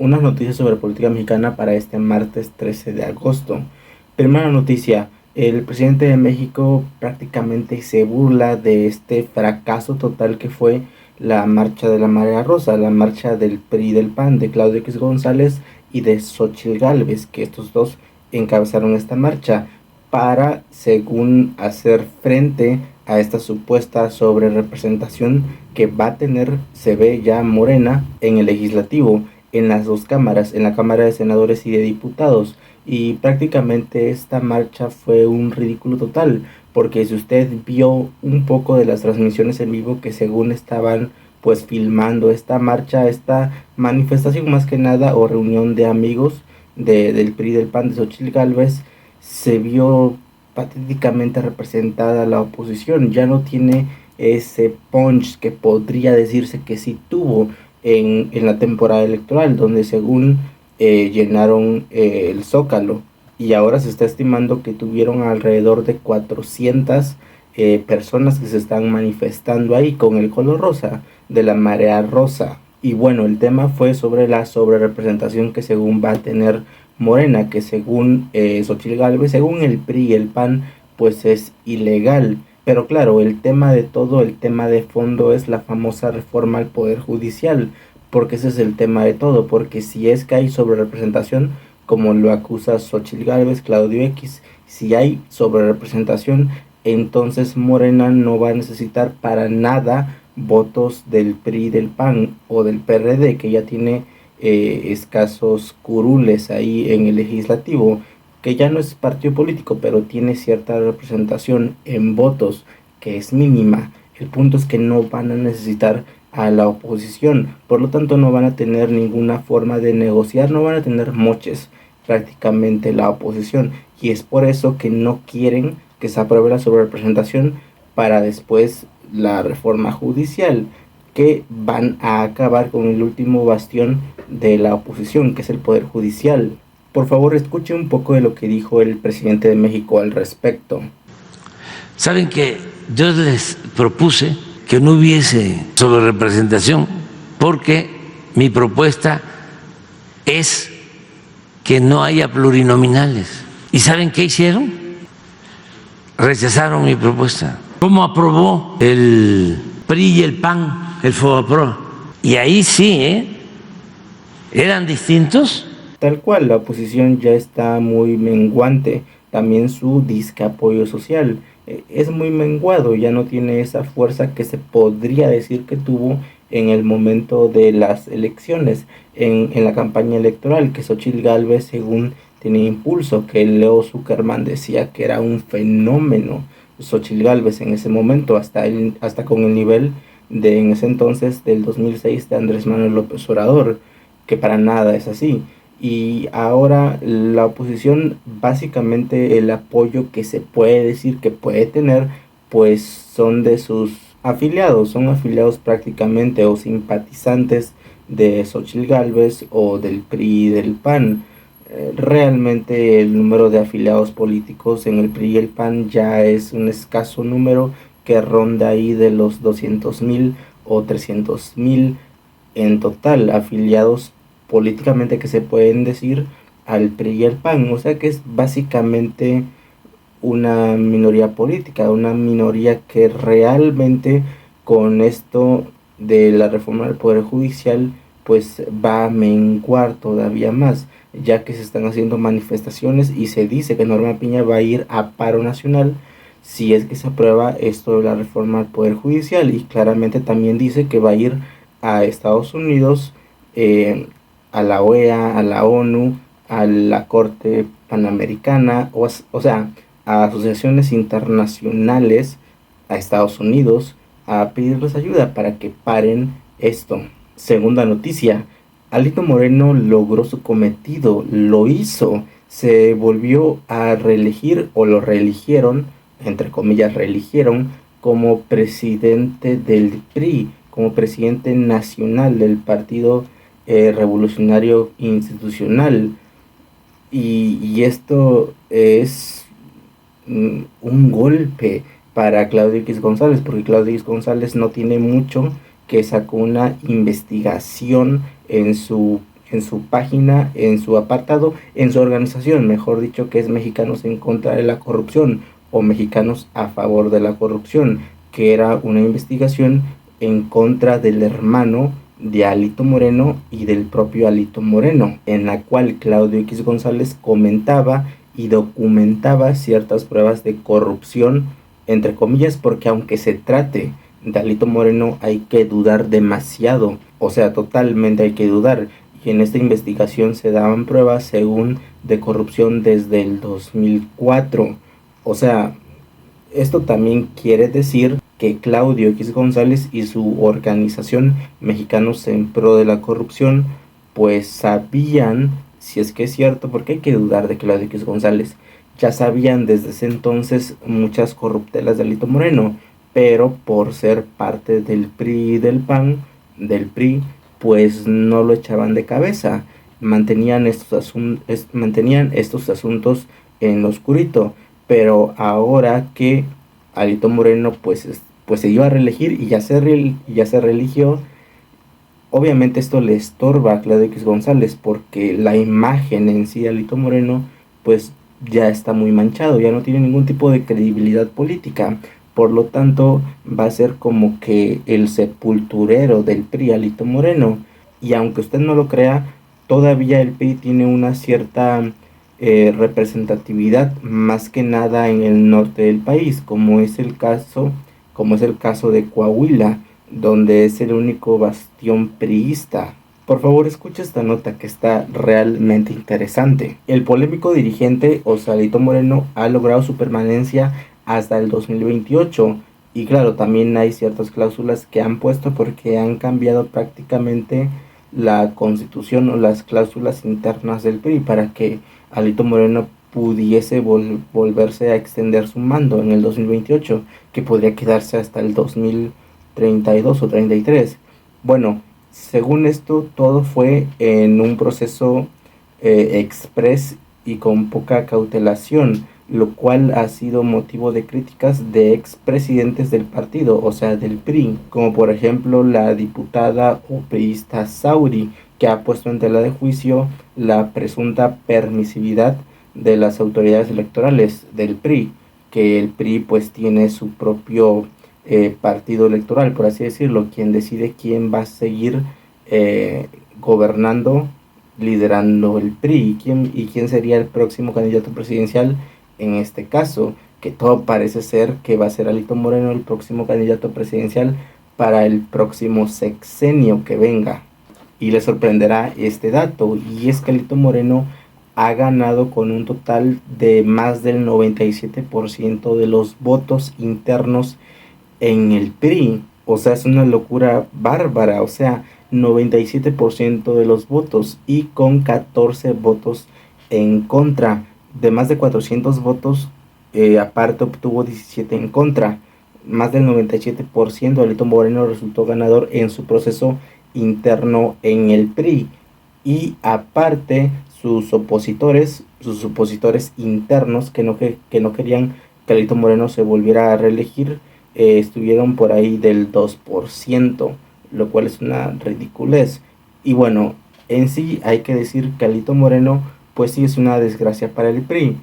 unas noticias sobre política mexicana para este martes 13 de agosto. Primera noticia, el presidente de México prácticamente se burla de este fracaso total que fue la marcha de la Marea Rosa, la marcha del PRI y del PAN, de Claudio X González y de Xóchitl Gálvez, que estos dos encabezaron esta marcha para, según, hacer frente a esta supuesta sobrerepresentación que va a tener, se ve ya Morena en el legislativo, en las dos cámaras, en la Cámara de Senadores y de Diputados. Y prácticamente esta marcha fue un ridículo total, porque si usted vio un poco de las transmisiones en vivo que según estaban pues filmando esta marcha, esta manifestación más que nada o reunión de amigos del PRI del PAN de Xóchitl Gálvez, se vio patéticamente representada la oposición. Ya no tiene ese punch que podría decirse que sí tuvo en la temporada electoral, donde según llenaron el Zócalo, y ahora se está estimando que tuvieron alrededor de 400 personas que se están manifestando ahí con el color rosa de la Marea Rosa. Y bueno, el tema fue sobre la sobrerepresentación que según va a tener Morena, que según Xóchitl Gálvez, según el PRI y el PAN, pues es ilegal. Pero claro, el tema de todo, el tema de fondo es la famosa reforma al Poder Judicial, porque ese es el tema de todo, porque si es que hay sobrerepresentación, como lo acusa Xóchitl Gálvez, Claudio X, si hay sobrerepresentación, entonces Morena no va a necesitar para nada votos del PRI, del PAN o del PRD, que ya tiene escasos curules ahí en el legislativo, que ya no es partido político, pero tiene cierta representación en votos, que es mínima. El punto es que no van a necesitar a la oposición, por lo tanto no van a tener ninguna forma de negociar, no van a tener moches prácticamente la oposición, y es por eso que no quieren que se apruebe la sobrerepresentación para después la reforma judicial, que van a acabar con el último bastión de la oposición, que es el Poder Judicial. Por favor, escuche un poco de lo que dijo el presidente de México al respecto. Saben que yo les propuse que no hubiese sobrerepresentación porque mi propuesta es que no haya plurinominales. ¿Y saben qué hicieron? Rechazaron mi propuesta. ¿Cómo aprobó el PRI y el PAN el FOBAPROA? Y ahí sí, eran distintos. Tal cual, la oposición ya está muy menguante, también su disque apoyo social es muy menguado, ya no tiene esa fuerza que se podría decir que tuvo en el momento de las elecciones, en la campaña electoral, que Xóchitl Gálvez según tenía impulso, que Leo Zuckerman decía que era un fenómeno Xóchitl Gálvez en ese momento, hasta con el nivel de en ese entonces del 2006 de Andrés Manuel López Obrador, que para nada es así. Y ahora la oposición, básicamente el apoyo que se puede decir que puede tener, pues son de sus afiliados, son afiliados prácticamente o simpatizantes de Xóchitl Gálvez o del PRI y del PAN. Realmente el número de afiliados políticos en el PRI y el PAN ya es un escaso número que ronda ahí de los 200,000 o 300,000 en total afiliados políticamente que se pueden decir al PRI y al PAN, o sea que es básicamente una minoría política, una minoría que realmente con esto de la reforma del Poder Judicial pues va a menguar todavía más, ya que se están haciendo manifestaciones y se dice que Norma Piña va a ir a paro nacional si es que se aprueba esto de la reforma al Poder Judicial, y claramente también dice que va a ir a Estados Unidos, a la OEA, a la ONU, a la Corte Panamericana, o sea, a asociaciones internacionales, a Estados Unidos, a pedirles ayuda para que paren esto. Segunda noticia, Alito Moreno logró su cometido, lo hizo, se volvió a reelegir, o lo reeligieron, entre comillas reeligieron, como presidente del PRI, como presidente nacional del Partido Revolucionario Institucional. Y esto es un golpe para Claudio X González, porque Claudio X González no tiene mucho que sacó una investigación en su página, en su apartado, en su organización, mejor dicho, que es Mexicanos en contra de la corrupción o Mexicanos a favor de la corrupción, que era una investigación en contra del hermano de Alito Moreno y del propio Alito Moreno, en la cual Claudio X González comentaba y documentaba ciertas pruebas de corrupción, entre comillas, porque aunque se trate de Alito Moreno hay que dudar demasiado, o sea, totalmente hay que dudar. Y en esta investigación se daban pruebas, según, de corrupción desde el 2004. O sea, esto también quiere decir que Claudio X González y su organización Mexicanos en Pro de la Corrupción pues sabían, si es que es cierto, porque hay que dudar de Claudio X González, ya sabían desde ese entonces muchas corruptelas de Alito Moreno, pero por ser parte del PRI y del PAN, del PRI, pues no lo echaban de cabeza, mantenían estos asuntos en lo oscurito. Pero ahora que Alito Moreno pues se iba a reelegir y ya se reeligió, obviamente esto le estorba a Claudio X González, porque la imagen en sí de Alito Moreno pues ya está muy manchado, ya no tiene ningún tipo de credibilidad política. Por lo tanto, va a ser como que el sepulturero del PRI, Alito Moreno. Y aunque usted no lo crea, todavía el PRI tiene una cierta representatividad, más que nada en el norte del país, como es el caso de Coahuila, donde es el único bastión priista. Por favor, escucha esta nota que está realmente interesante. El polémico dirigente Alito Moreno ha logrado su permanencia hasta el 2028. Y claro, también hay ciertas cláusulas que han puesto porque han cambiado prácticamente la constitución o las cláusulas internas del PRI para que Alito Moreno pudiese volverse a extender su mando en el 2028, que podría quedarse hasta el 2032 o 33. Bueno, según esto, todo fue en un proceso express y con poca cautelación, lo cual ha sido motivo de críticas de expresidentes del partido, o sea, del PRI, como por ejemplo la diputada o priista Sauri, que ha puesto en tela de juicio la presunta permisividad de las autoridades electorales del PRI, que el PRI pues tiene su propio partido electoral, por así decirlo, quien decide quién va a seguir gobernando, liderando el PRI, y quién sería el próximo candidato presidencial en este caso, que todo parece ser que va a ser Alito Moreno el próximo candidato presidencial para el próximo sexenio que venga. Y le sorprenderá este dato, y es que Alito Moreno ha ganado con un total de más del 97% de los votos internos en el PRI. O sea, es una locura bárbara, o sea, 97% de los votos y con 14 votos en contra. De más de 400 votos, aparte obtuvo 17 en contra. Más del 97% de Alito Moreno resultó ganador en su proceso interno en el PRI. Y aparte, sus opositores internos que no querían que Alito Moreno se volviera a reelegir, estuvieron por ahí del 2%, lo cual es una ridiculez. Y bueno, en sí hay que decir que Alito Moreno pues sí es una desgracia para el PRI,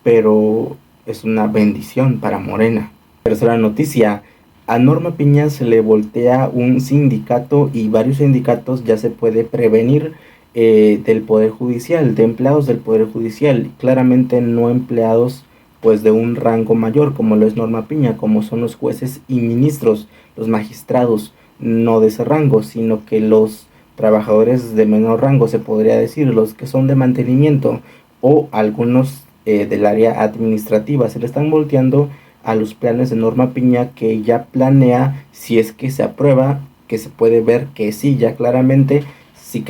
pero es una bendición para Morena. Tercera noticia: a Norma Piña se le voltea un sindicato y varios sindicatos ya se puede prevenir del Poder Judicial, de empleados del Poder Judicial, claramente no empleados pues de un rango mayor como lo es Norma Piña, como son los jueces y ministros, los magistrados, no de ese rango, sino que los trabajadores de menor rango, se podría decir, los que son de mantenimiento o algunos del área administrativa, se le están volteando a los planes de Norma Piña, que ya planea, si es que se aprueba, que se puede ver que sí, ya claramente, si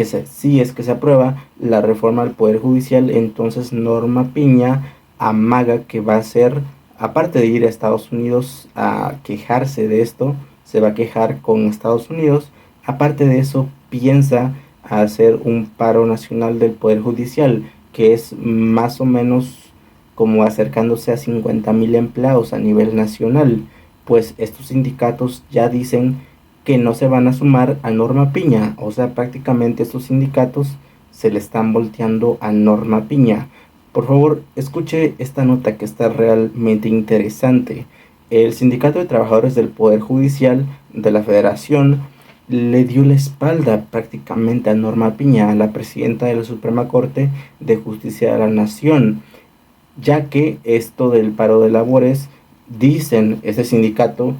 es que se aprueba la reforma al Poder Judicial, entonces Norma Piña amaga que va a ser, aparte de ir a Estados Unidos a quejarse de esto, se va a quejar con Estados Unidos. Aparte de eso, piensa hacer un paro nacional del Poder Judicial, que es más o menos como acercándose a 50,000 empleados a nivel nacional. Pues estos sindicatos ya dicen que no se van a sumar a Norma Piña, o sea, prácticamente estos sindicatos se le están volteando a Norma Piña. Por favor, escuche esta nota que está realmente interesante. El Sindicato de Trabajadores del Poder Judicial de la Federación le dio la espalda prácticamente a Norma Piña, a la presidenta de la Suprema Corte de Justicia de la Nación, ya que esto del paro de labores, dicen ese sindicato,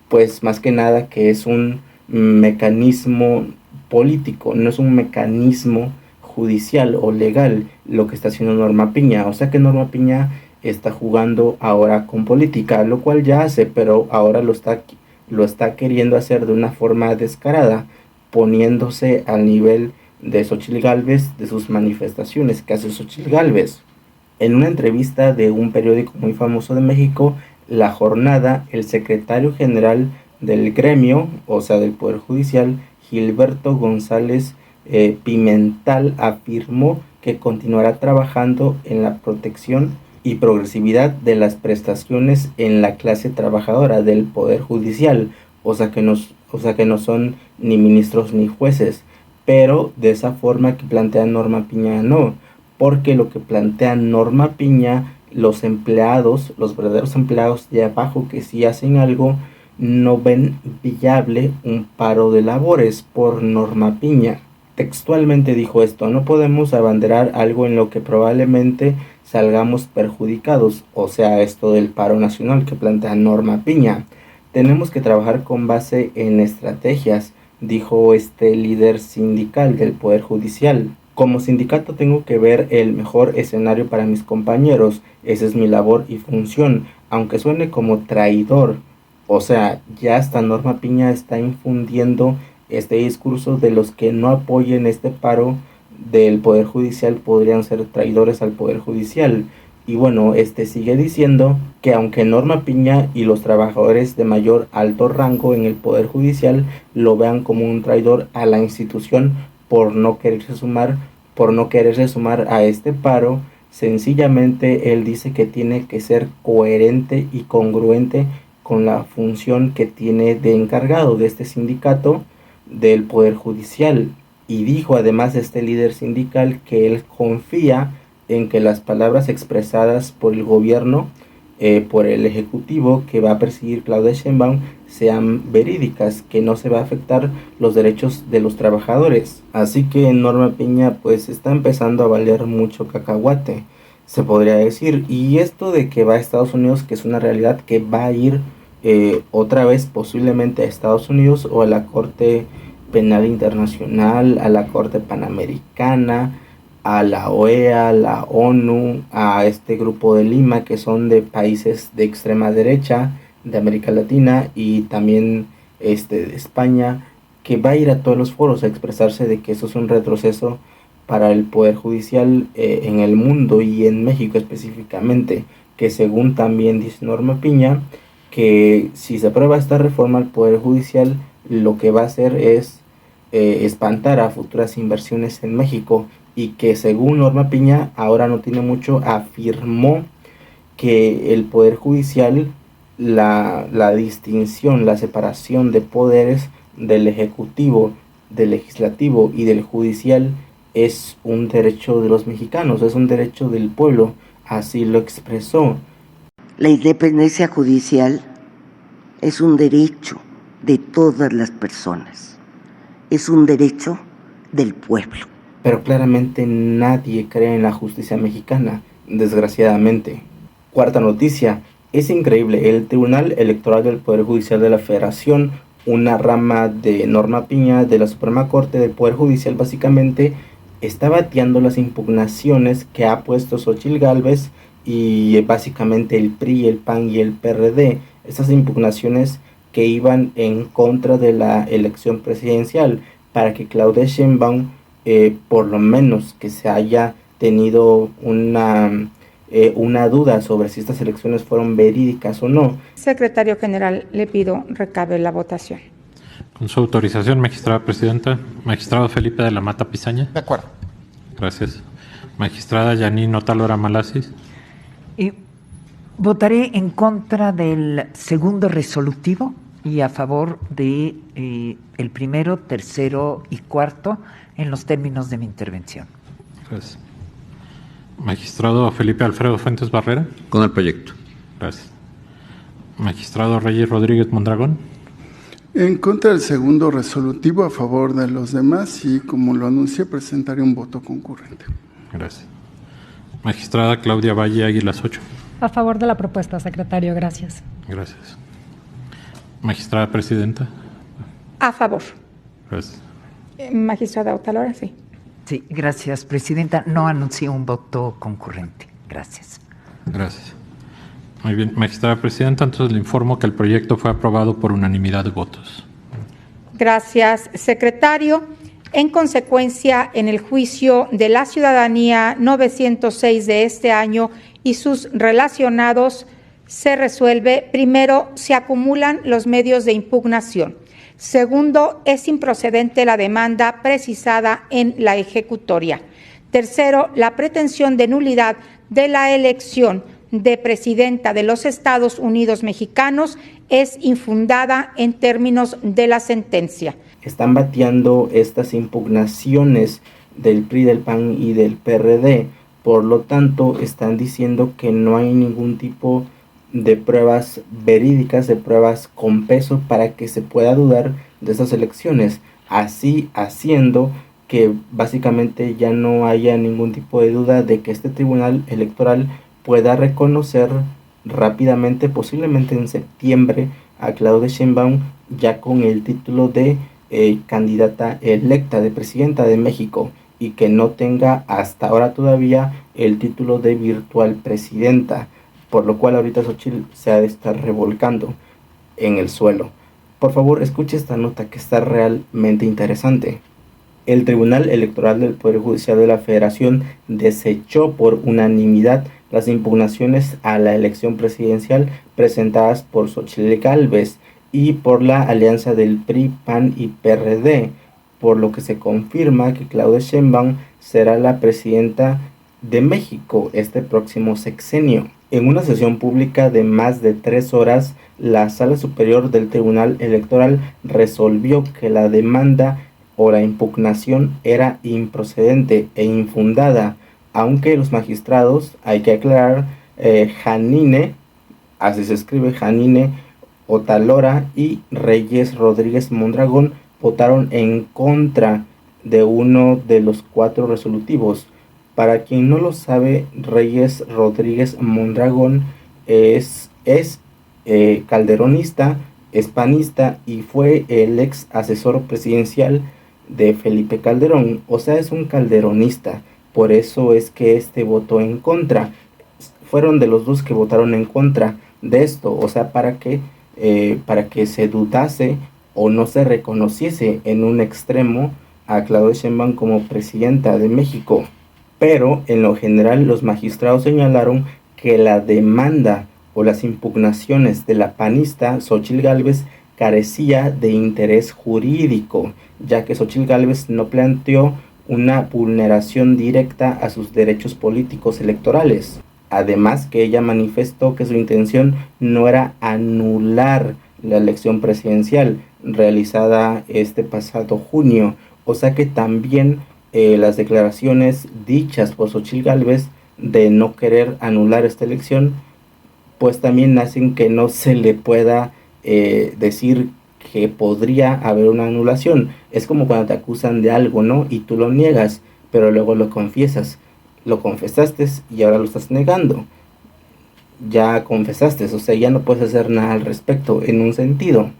pues más que nada que es un mecanismo político, no es un mecanismo judicial o legal lo que está haciendo Norma Piña. O sea que Norma Piña está jugando ahora con política, lo cual ya hace, pero ahora lo está queriendo hacer de una forma descarada, poniéndose al nivel de Xóchitl Gálvez, de sus manifestaciones que hace Xóchitl Gálvez. En una entrevista de un periódico muy famoso de México, La Jornada, el secretario general del gremio, o sea del Poder Judicial, Gilberto González Pimental, afirmó que continuará trabajando en la protección y progresividad de las prestaciones en la clase trabajadora del Poder Judicial, o sea que no son ni ministros ni jueces, pero de esa forma que plantea Norma Piña no, porque lo que plantea Norma Piña, los empleados, los verdaderos empleados de abajo que sí hacen algo, no ven viable un paro de labores por Norma Piña. Textualmente dijo esto: no podemos abanderar algo en lo que probablemente salgamos perjudicados, o sea, esto del paro nacional que plantea Norma Piña. Tenemos que trabajar con base en estrategias, dijo este líder sindical del Poder Judicial. Como sindicato tengo que ver el mejor escenario para mis compañeros, esa es mi labor y función, aunque suene como traidor. O sea, ya hasta Norma Piña está infundiendo este discurso de los que no apoyen este paro del Poder Judicial podrían ser traidores al Poder Judicial. Y bueno, sigue diciendo que aunque Norma Piña y los trabajadores de mayor alto rango en el Poder Judicial lo vean como un traidor a la institución por no quererse sumar a este paro, sencillamente él dice que tiene que ser coherente y congruente con la función que tiene de encargado de este sindicato del Poder Judicial. Y dijo además este líder sindical que él confía en que las palabras expresadas por el gobierno, por el ejecutivo que va a presidir Claudia Sheinbaum, sean verídicas, que no se va a afectar los derechos de los trabajadores. Así que Norma Piña pues está empezando a valer mucho cacahuate, se podría decir. Y esto de que va a Estados Unidos, que es una realidad, que va a ir otra vez posiblemente a Estados Unidos o a la Corte Penal Internacional, a la Corte Panamericana, a la OEA, a la ONU, a este grupo de Lima, que son de países de extrema derecha de América Latina y también de España, que va a ir a todos los foros a expresarse de que eso es un retroceso para el Poder Judicial en el mundo y en México específicamente, que según también dice Norma Piña, que si se aprueba esta reforma al Poder Judicial, lo que va a hacer es espantar a futuras inversiones en México, y que según Norma Piña, ahora no tiene mucho, afirmó que el Poder Judicial, la distinción, la separación de poderes del Ejecutivo, del Legislativo y del Judicial es un derecho de los mexicanos, es un derecho del pueblo, así lo expresó. La independencia judicial es un derecho de todas las personas, es un derecho del pueblo. Pero claramente nadie cree en la justicia mexicana, desgraciadamente. Cuarta noticia, es increíble, el Tribunal Electoral del Poder Judicial de la Federación, una rama de Norma Piña de la Suprema Corte del Poder Judicial, básicamente está bateando las impugnaciones que ha puesto Xóchitl Gálvez y básicamente el PRI, el PAN y el PRD, estas impugnaciones que iban en contra de la elección presidencial para que Claudia Sheinbaum por lo menos que se haya tenido una duda sobre si estas elecciones fueron verídicas o no. Secretario General, le pido recabe la votación. Con su autorización, magistrada presidenta. Magistrado Felipe de la Mata Pizaña. De acuerdo. Gracias. Magistrada Yanine Otálora Malasis. Votaré en contra del segundo resolutivo y a favor de el primero, tercero y cuarto en los términos de mi intervención. Gracias. Magistrado Felipe Alfredo Fuentes Barrera. Con el proyecto. Gracias. Magistrado Reyes Rodríguez Mondragón. En contra del segundo resolutivo, a favor de los demás, y como lo anuncié, presentaré un voto concurrente. Gracias. Magistrada Claudia Valle Águilas Ocho. A favor de la propuesta, secretario. Gracias. Gracias. Magistrada Presidenta. A favor. Gracias. Magistrada Otalora, sí. Sí, gracias, Presidenta. No anuncié un voto concurrente. Gracias. Gracias. Muy bien, magistrada Presidenta, entonces le informo que el proyecto fue aprobado por unanimidad de votos. Gracias, secretario. En consecuencia, en el juicio de la ciudadanía 906 de este año y sus relacionados, se resuelve: primero, se acumulan los medios de impugnación. Segundo, es improcedente la demanda precisada en la ejecutoria. Tercero, la pretensión de nulidad de la elección de presidenta de los Estados Unidos mexicanos es infundada en términos de la sentencia. Están bateando estas impugnaciones del PRI, del PAN y del PRD. Por lo tanto, están diciendo que no hay ningún tipo de pruebas verídicas, de pruebas con peso para que se pueda dudar de estas elecciones, así haciendo que básicamente ya no haya ningún tipo de duda de que este tribunal electoral pueda reconocer rápidamente, posiblemente en septiembre, a Claudia Sheinbaum ya con el título de candidata electa de presidenta de México, y que no tenga hasta ahora todavía el título de virtual presidenta, por lo cual ahorita Xochitl se ha de estar revolcando en el suelo. Por favor, escuche esta nota que está realmente interesante. El Tribunal Electoral del Poder Judicial de la Federación desechó por unanimidad las impugnaciones a la elección presidencial presentadas por Xochitl Gálvez y por la alianza del PRI, PAN y PRD, por lo que se confirma que Claudia Sheinbaum será la presidenta de México este próximo sexenio. En una sesión pública de más de 3 horas, la Sala Superior del Tribunal Electoral resolvió que la demanda o la impugnación era improcedente e infundada, aunque los magistrados, hay que aclarar, Janine, así se escribe, Janine Otalora y Reyes Rodríguez Mondragón, votaron en contra de uno de los 4 resolutivos. Para quien no lo sabe, Reyes Rodríguez Mondragón es calderonista, es panista y fue el ex asesor presidencial de Felipe Calderón, o sea, es un calderonista. Por eso es que votó en contra. Fueron de los 2 que votaron en contra de esto, o sea, para que se dudase o no se reconociese en un extremo a Claudia Sheinbaum como presidenta de México. Pero en lo general los magistrados señalaron que la demanda o las impugnaciones de la panista Xochitl Gálvez carecía de interés jurídico, ya que Xochitl Gálvez no planteó una vulneración directa a sus derechos políticos electorales. Además, que ella manifestó que su intención no era anular la elección presidencial realizada este pasado junio, o sea que también las declaraciones dichas por Xochitl Gálvez de no querer anular esta elección, pues también hacen que no se le pueda decir que podría haber una anulación. Es como cuando te acusan de algo, ¿no? Y tú lo niegas, pero luego lo confiesas. Lo confesaste y ahora lo estás negando. Ya confesaste, o sea, ya no puedes hacer nada al respecto. En un sentido,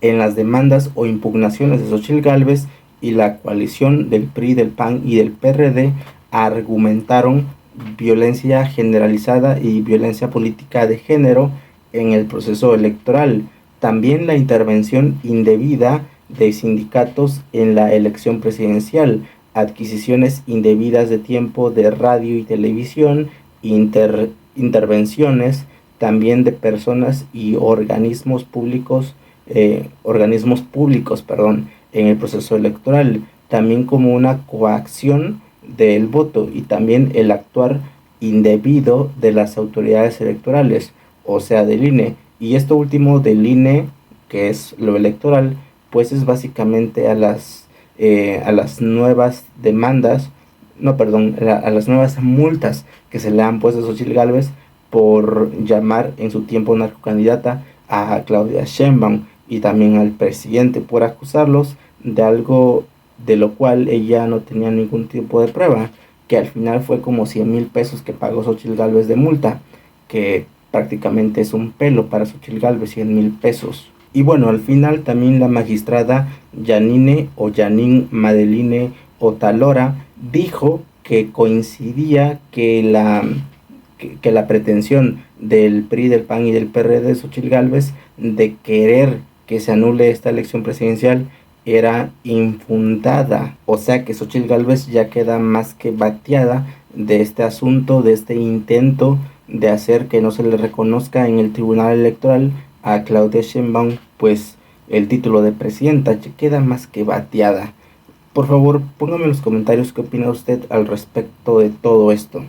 en las demandas o impugnaciones de Xochitl Gálvez y la coalición del PRI, del PAN y del PRD argumentaron violencia generalizada y violencia política de género en el proceso electoral. También la intervención indebida de sindicatos en la elección presidencial, adquisiciones indebidas de tiempo de radio y televisión, intervenciones también de personas y organismos públicos, en el proceso electoral, también como una coacción del voto y también el actuar indebido de las autoridades electorales, o sea del INE. Y esto último del INE que es lo electoral, pues es básicamente a las nuevas demandas, a las nuevas multas que se le han puesto a Xochitl Gálvez por llamar en su tiempo narcocandidata a Claudia Sheinbaum y también al presidente, por acusarlos de algo de lo cual ella no tenía ningún tipo de prueba, que al final fue como 100,000 pesos que pagó Xochitl Gálvez de multa, que prácticamente es un pelo para Xochitl Gálvez, 100,000 pesos. Y bueno, al final también la magistrada Janine Madeline Otalora dijo que coincidía que la pretensión del PRI, del PAN y del PRD de Xochitl Gálvez de querer que se anule esta elección presidencial era infundada. O sea que Xochitl Gálvez ya queda más que bateada de este asunto, de este intento de hacer que no se le reconozca en el Tribunal Electoral a Claudia Sheinbaum pues el título de presidenta. Ya queda más que bateada. Por favor, póngame en los comentarios qué opina usted al respecto de todo esto.